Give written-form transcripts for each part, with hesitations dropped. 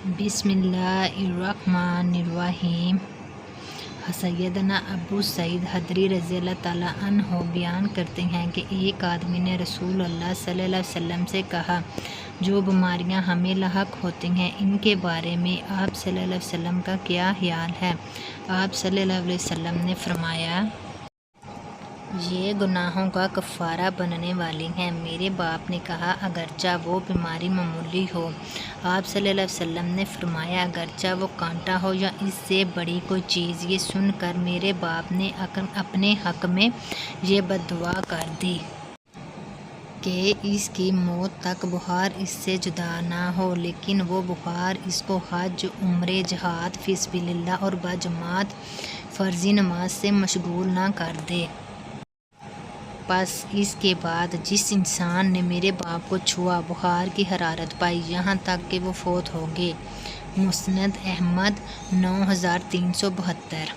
बिस्मिल्लाहिर्रहमानिर्रहीम। सैयदना अबू सईद खदरी रज़ी अल्लाह ताला अन्हो बयान करते हैं कि एक आदमी ने रसूल अल्लाह सल्लल्लाहु अलैहि वसल्लम से कहा, जो बीमारियां हमें लाहक होती हैं इनके बारे में आप सल्लल्लाहु अलैहि वसल्लम का क्या ख्याल है। आप सल्लल्लाहु अलैहि वसल्लम ने फरमाया, ये गुनाहों का कफ़ारा बनने वाली हैं। मेरे बाप ने कहा, अगरचा वो बीमारी मामूली हो। आप सल्लल्लाहु अलैहि वसल्लम ने फरमाया, अगरचा वो कांटा हो या इससे बड़ी कोई चीज़। ये सुनकर मेरे बाप ने अपने हक़ में ये बद्दुआ कर दी कि इसकी मौत तक बुखार इससे जुदा ना हो, लेकिन वो बुखार इसको हज, उम्रे, जहाद फ़ी सबिलिल्लाह और बाजमात फ़र्ज़ी नमाज से मशगूल ना कर दे। बस इसके बाद जिस इंसान ने मेरे बाप को छुआ, बुखार की हरारत पाई, यहाँ तक कि वो फौत हो गए। मुस्नद अहमद 9372।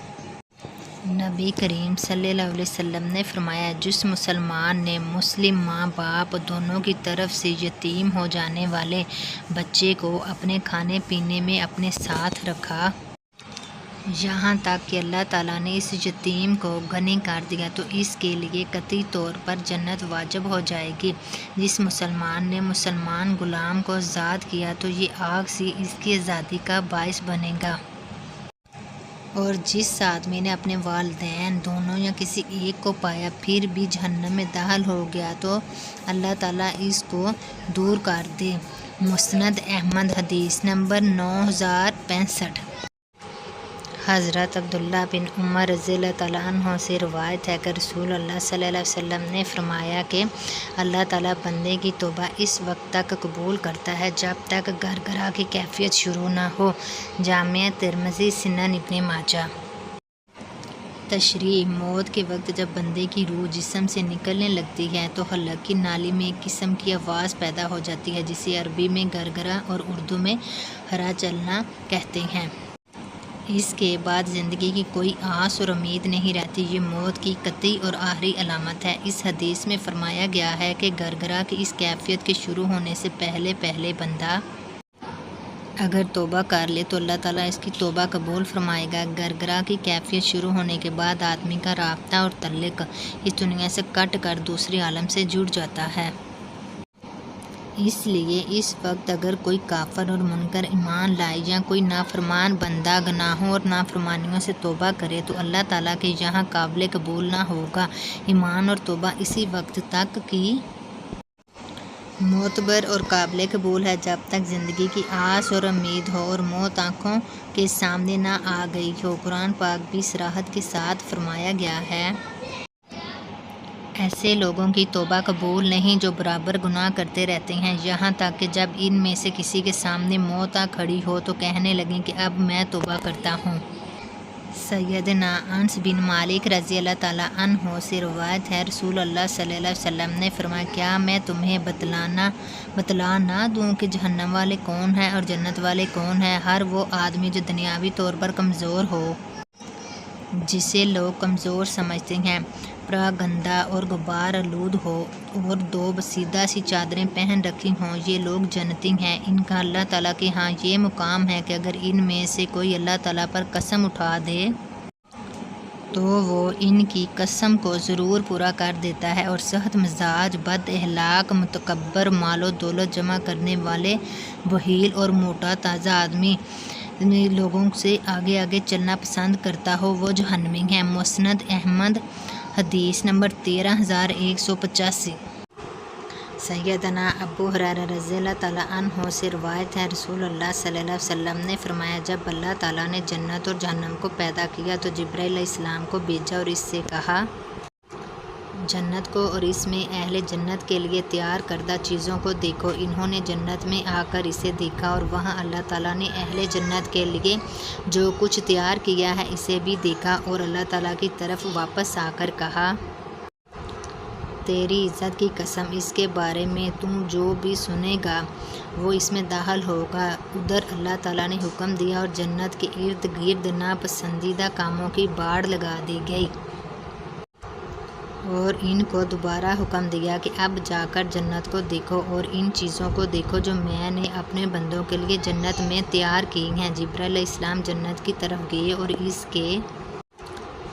नबी करीम सल्लल्लाहु अलैहि वसल्लम ने फरमाया, जिस मुसलमान ने मुस्लिम माँ बाप दोनों की तरफ से यतीम हो जाने वाले बच्चे को अपने खाने पीने में अपने साथ रखा, यहाँ तक कि अल्लाह ताला ने इस यतीम को गनी कर दिया, तो इसके लिए कतई तौर पर जन्नत वाजिब हो जाएगी। जिस मुसलमान ने मुसलमान गुलाम को आज़ाद किया, तो ये आग से इसकी आज़ादी का बाइस बनेगा। और जिस आदमी ने अपने वालिदैन दोनों या किसी एक को पाया फिर भी जहन्नम में दाखिल हो गया, तो अल्लाह ताला इसको दूर कर दे। मुस्नद अहमद हदीस नंबर 9065। हज़रत अब्दुल्ला बिन उमर रज़ी अल्लाह ताला अन्हो से रवायत है कि रसूल अल्लाह सल्लल्लाहु अलैहि वसल्लम ने फरमाया कि अल्लाह ताला बंदे की तौबा इस वक्त तक कबूल करता है जब तक गरगरा की कैफियत शुरू ना हो। जामिया तिरमिज़ी सुनन इब्न माजा। तशरीह, मौत के वक्त जब बंदे की रूह जिस्म से निकलने लगती है तो हलक की नाली में एक किस्म की आवाज़ पैदा हो जाती है, जिसे अरबी में गरगरा और उर्दू में हरा चलना कहते हैं। इसके बाद ज़िंदगी की कोई आस और उम्मीद नहीं रहती। ये मौत की कतई और आखिरी अलामत है। इस हदीस में फरमाया गया है कि गरगरा की इस कैफियत के शुरू होने से पहले पहले बंदा अगर तौबा कर ले तो अल्लाह ताला इसकी तौबा कबूल फरमाएगा। गरगरा की कैफियत शुरू होने के बाद आदमी का राब्ता और तल्लुक़ इस दुनिया से कट कर दूसरे आलम से जुड़ जाता है। इसलिए इस वक्त अगर कोई काफिर और मुनकर ईमान लाए या कोई नाफरमान बंदा गुनाहों और नाफरमानियों से तौबा करे तो अल्लाह ताला के यहाँ काबिल कबूल ना होगा। ईमान और तौबा इसी वक्त तक की मोतबर और काबिल कबूल है जब तक ज़िंदगी की आस और उम्मीद हो और मौत आँखों के सामने ना आ गई हो। कुरान पाक भी सराहत के साथ फरमाया गया है, ऐसे लोगों की तौबा कबूल नहीं जो बराबर गुनाह करते रहते हैं, यहाँ तक कि जब इन में से किसी के सामने मौत आ खड़ी हो तो कहने लगें कि अब मैं तौबा करता हूँ। सैयदना अनस बिन मालिक रज़ी अल्लाह ताला अन्हो से रवायत है, रसूल अल्लाह सल्लल्लाहु अलैहि वसल्लम ने फरमाया, क्या मैं तुम्हें बतला ना दूँ कि जहन्नम वाले कौन हैं और जन्नत वाले कौन हैं। हर वो आदमी जो दुनियावी तौर पर कमज़ोर हो, जिसे लोग कमज़ोर समझते हैं, गंदा और गुबार आलूद हो और दो बसीदा सी चादरें पहन रखी हों, ये लोग जन्नती हैं। इनका अल्लाह ताला के यहाँ ये मुकाम है कि अगर इन में से कोई अल्लाह ताला पर कसम उठा दे तो वो इनकी कसम को ज़रूर पूरा कर देता है। और सख्त मिजाज, बद अहलाक, मुतकब्बर, मालो दौलत जमा करने वाले, बहील और मोटा ताज़ा आदमी लोगों से आगे आगे चलना पसंद करता हो, वो जहन्नमी है। मुस्नद अहमद हदीस नंबर 13185। सैयदना अबू हुरैरा रज़ी अल्लाह ताला अन्हो से रवायत है, रसूल अल्लाह सल्लल्लाहु अलैहि वसल्लम ने फरमाया, जब अल्लाह ताला ने जन्नत और जहन्नम को पैदा किया तो जिब्राइल अलैहिस्सलाम को भेजा और इससे कहा, जन्नत को और इसमें अहले जन्नत के लिए तैयार करदा चीज़ों को देखो। इन्होंने जन्नत में आकर इसे देखा और वहाँ अल्लाह ताला ने अहले जन्नत के लिए जो कुछ तैयार किया है इसे भी देखा और अल्लाह ताला की तरफ वापस आकर कहा, तेरी इज़्ज़त की कसम, इसके बारे में तुम जो भी सुनेगा वो इसमें दाखिल होगा। उधर अल्लाह ताला ने हुक्म दिया और जन्नत के इर्द गिर्द नापसंदीदा कामों की बाड़ लगा दी गई। اور ان کو دوبارہ حکم دیا کہ اب جا کر جنت کو دیکھو اور ان چیزوں کو دیکھو جو میں نے اپنے بندوں کے لیے جنت میں تیار کی ہیں۔ جبرائیل علیہ السلام جنت کی طرف گئے اور اس کے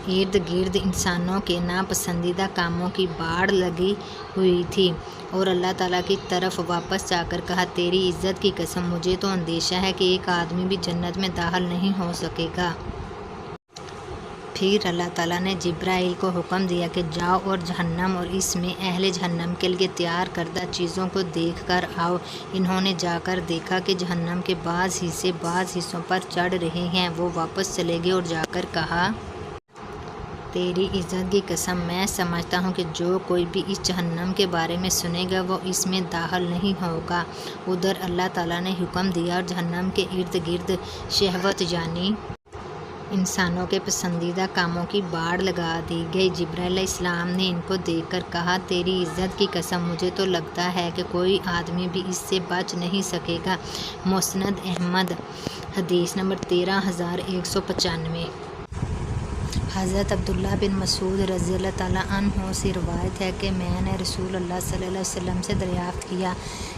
ارد گرد انسانوں کے ناپسندیدہ کاموں کی باڑ لگی ہوئی تھی، اور اللہ تعالیٰ کی طرف واپس جا کر کہا، تیری عزت کی قسم، مجھے تو اندیشہ ہے کہ ایک آدمی بھی جنت میں داخل نہیں ہو سکے گا۔ پھر اللہ تعالیٰ نے جبرائیل کو حکم دیا کہ جاؤ اور جہنم اور اس میں اہل جہنم کے لیے تیار کردہ چیزوں کو دیکھ کر آؤ۔ انہوں نے جا کر دیکھا کہ جہنم کے بعض حصے بعض حصوں پر چڑھ رہے ہیں۔ وہ واپس چلے گئے اور جا کر کہا، تیری عزت کی قسم، میں سمجھتا ہوں کہ جو کوئی بھی اس جہنم کے بارے میں سنے گا وہ اس میں داخل نہیں ہوگا۔ ادھر اللہ تعالیٰ نے حکم دیا اور جہنم کے ارد گرد شہوت یعنی انسانوں کے پسندیدہ کاموں کی باڑ لگا دی گئی۔ جبرائیل علیہ السلام نے ان کو دیکھ کر کہا، تیری عزت کی قسم، مجھے تو لگتا ہے کہ کوئی آدمی بھی اس سے بچ نہیں سکے گا۔ مسند احمد، حدیث نمبر 13195۔ حضرت عبداللہ بن مسعود رضی اللہ تعالیٰ عنہ سے روایت ہے کہ میں نے رسول اللہ صلی اللہ علیہ وسلم سے دریافت کیا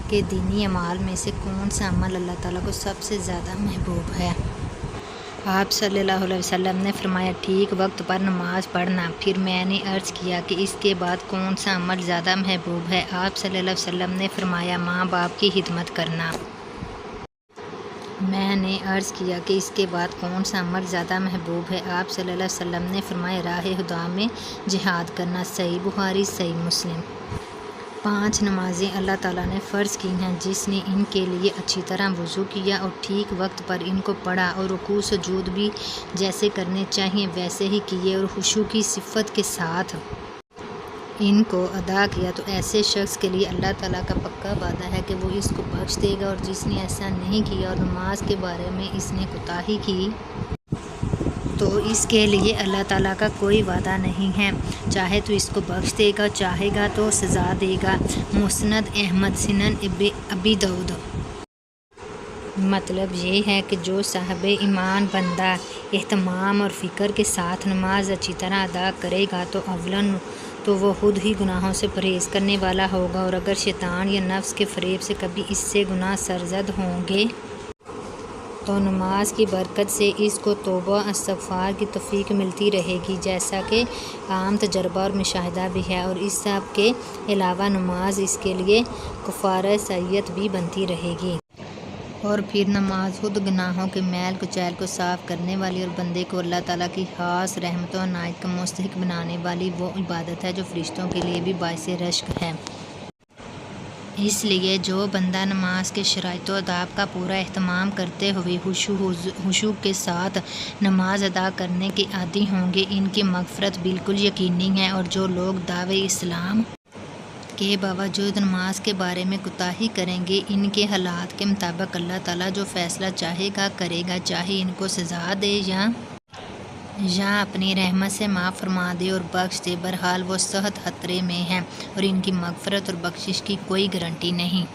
کہ دینی اعمال میں سے کون سا عمل اللہ تعالیٰ کو سب سے زیادہ محبوب ہے؟ آپ صلی اللہ علیہ وسلم نے فرمایا، ٹھیک وقت پر نماز پڑھنا۔ پھر میں نے عرض کیا کہ اس کے بعد کون سا عمل زیادہ محبوب ہے؟ آپ صلی اللہ علیہ وسلم نے فرمایا، ماں باپ کی خدمت کرنا۔ میں نے عرض کیا کہ اس کے بعد کون سا عمل زیادہ محبوب ہے؟ آپ صلی اللہ علیہ وسلم نے فرمایا، راہ خدا میں جہاد کرنا۔ صحیح بخاری، صحیح مسلم۔ 5 نمازیں اللہ تعالیٰ نے فرض کی ہیں، جس نے ان کے لیے اچھی طرح وضو کیا اور ٹھیک وقت پر ان کو پڑھا اور رکوع سجود بھی جیسے کرنے چاہیے ویسے ہی کیے اور خشوع کی صفت کے ساتھ ان کو ادا کیا، تو ایسے شخص کے لیے اللہ تعالیٰ کا پکا وعدہ ہے کہ وہ اس کو بخش دے گا، اور جس نے ایسا نہیں کیا اور نماز کے بارے میں اس نے کوتاہی کی تو اس کے لیے اللہ تعالیٰ کا کوئی وعدہ نہیں ہے، چاہے تو اس کو بخش دے گا، چاہے گا تو سزا دے گا۔ مسند احمد، سنن ابی داؤد۔ مطلب یہ ہے کہ جو صاحب ایمان بندہ اہتمام اور فکر کے ساتھ نماز اچھی طرح ادا کرے گا تو اولاً تو وہ خود ہی گناہوں سے پرہیز کرنے والا ہوگا، اور اگر شیطان یا نفس کے فریب سے کبھی اس سے گناہ سرزد ہوں گے تو نماز کی برکت سے اس کو توبہ استغفار کی توفیق ملتی رہے گی، جیسا کہ عام تجربہ اور مشاہدہ بھی ہے، اور اس سب کے علاوہ نماز اس کے لیے کفارہ سیئات بھی بنتی رہے گی۔ اور پھر نماز خود گناہوں کے میل کچیل کو صاف کرنے والی اور بندے کو اللہ تعالیٰ کی خاص رحمت و عنایت کا مستحق بنانے والی وہ عبادت ہے جو فرشتوں کے لیے بھی باعث رشک ہے۔ اس لیے جو بندہ نماز کے شرائط و آداب کا پورا اہتمام کرتے ہوئے خشوع کے ساتھ نماز ادا کرنے کے عادی ہوں گے، ان کی مغفرت بالکل یقینی ہے، اور جو لوگ دعوے اسلام کے باوجود نماز کے بارے میں کوتاہی کریں گے، ان کے حالات کے مطابق اللہ تعالیٰ جو فیصلہ چاہے گا کرے گا، چاہے ان کو سزا دے یا اپنی رحمت سے معاف فرما دے اور بخش دے، بہرحال وہ سخت خطرے میں ہیں اور ان کی مغفرت اور بخشش کی کوئی گارنٹی نہیں۔